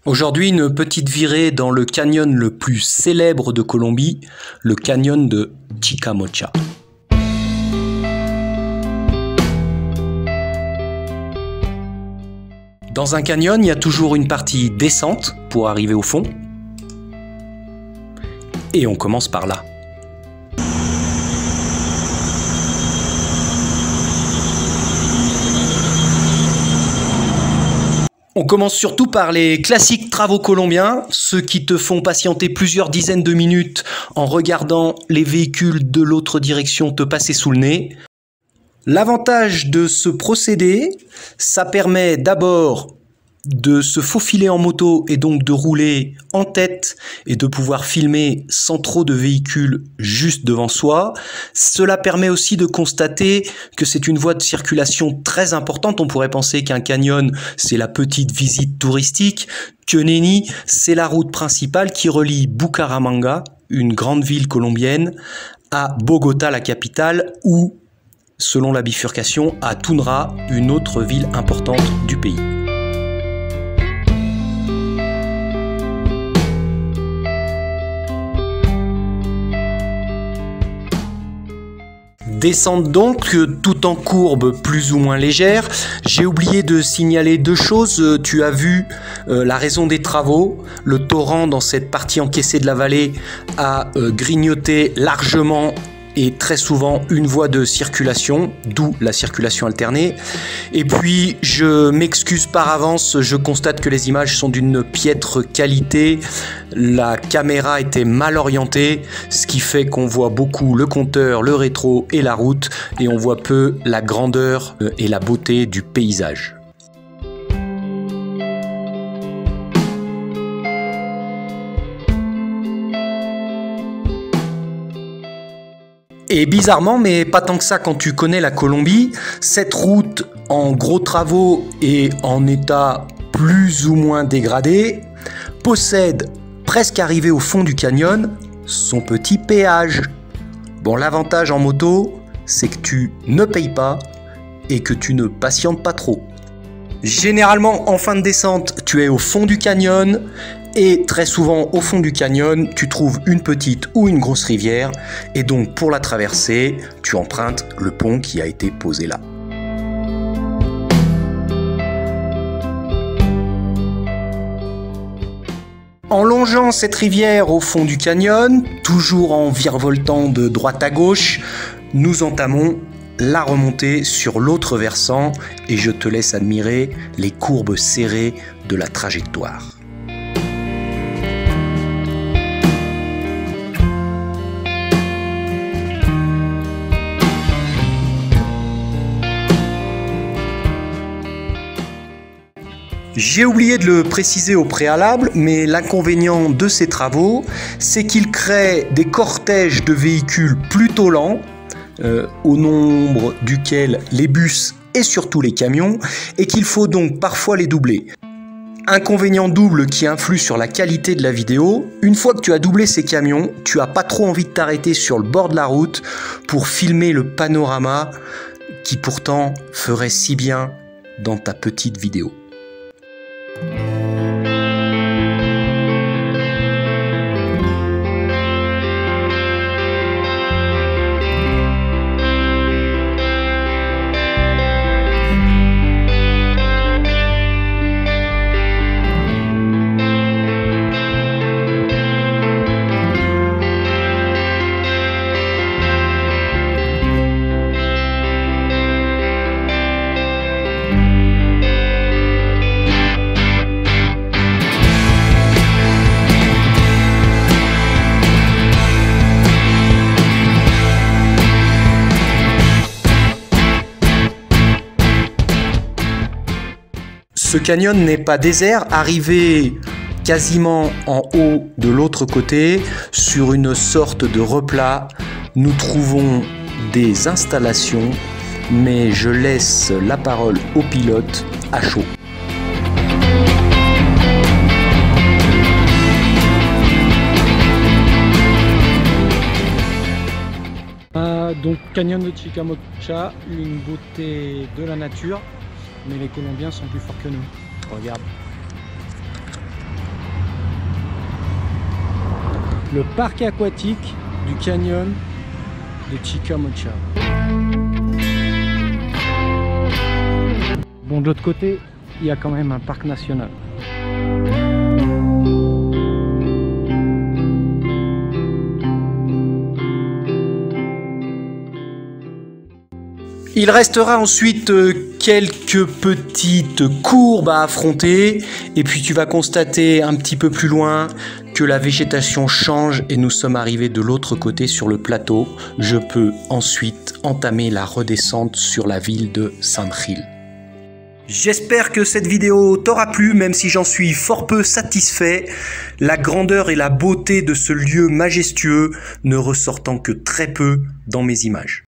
Aujourd'hui, une petite virée dans le canyon le plus célèbre de Colombie, le canyon de Chicamocha. Dans un canyon, il y a toujours une partie descente pour arriver au fond. Et on commence par là. On commence surtout par les classiques travaux colombiens, ceux qui te font patienter plusieurs dizaines de minutes en regardant les véhicules de l'autre direction te passer sous le nez. L'avantage de ce procédé, ça permet d'abord de se faufiler en moto et donc de rouler en tête et de pouvoir filmer sans trop de véhicules juste devant soi. Cela permet aussi de constater que c'est une voie de circulation très importante. On pourrait penser qu'un canyon, c'est la petite visite touristique, que nenni, c'est la route principale qui relie Bucaramanga, une grande ville colombienne, à Bogota, la capitale, ou, selon la bifurcation, à Tundra, une autre ville importante du pays. Descente donc, tout en courbe plus ou moins légère. J'ai oublié de signaler deux choses. Tu as vu la raison des travaux. Le torrent dans cette partie encaissée de la vallée a grignoté largement et très souvent une voie de circulation, d'où la circulation alternée. Et puis, je m'excuse par avance, je constate que les images sont d'une piètre qualité. La caméra était mal orientée, ce qui fait qu'on voit beaucoup le compteur, le rétro et la route, et on voit peu la grandeur et la beauté du paysage. Et bizarrement, mais pas tant que ça quand tu connais la Colombie, cette route en gros travaux et en état plus ou moins dégradé possède, presque arrivé au fond du canyon, son petit péage. Bon, l'avantage en moto, c'est que tu ne payes pas et que tu ne patientes pas trop. Généralement, en fin de descente, tu es au fond du canyon. Et très souvent, au fond du canyon, tu trouves une petite ou une grosse rivière. Et donc, pour la traverser, tu empruntes le pont qui a été posé là. En longeant cette rivière au fond du canyon, toujours en virevoltant de droite à gauche, nous entamons la remontée sur l'autre versant et je te laisse admirer les courbes serrées de la trajectoire. J'ai oublié de le préciser au préalable, mais l'inconvénient de ces travaux, c'est qu'ils créent des cortèges de véhicules plutôt lents, au nombre duquel les bus et surtout les camions, et qu'il faut donc parfois les doubler. Inconvénient double qui influe sur la qualité de la vidéo, une fois que tu as doublé ces camions, tu n'as pas trop envie de t'arrêter sur le bord de la route pour filmer le panorama qui pourtant ferait si bien dans ta petite vidéo. Ce canyon n'est pas désert, arrivé quasiment en haut de l'autre côté, sur une sorte de replat, nous trouvons des installations, mais je laisse la parole au pilote à chaud. Donc canyon de Chicamocha, une beauté de la nature, mais les Colombiens sont plus forts que nous. Regarde. le parc aquatique du canyon de Chicamocha. Bon, de l'autre côté, il y a quand même un parc national. Il restera ensuite quelques petites courbes à affronter et puis tu vas constater un petit peu plus loin que la végétation change et nous sommes arrivés de l'autre côté sur le plateau. Je peux ensuite entamer la redescente sur la ville de Saint-Gilles. J'espère que cette vidéo t'aura plu, même si j'en suis fort peu satisfait, la grandeur et la beauté de ce lieu majestueux ne ressortant que très peu dans mes images.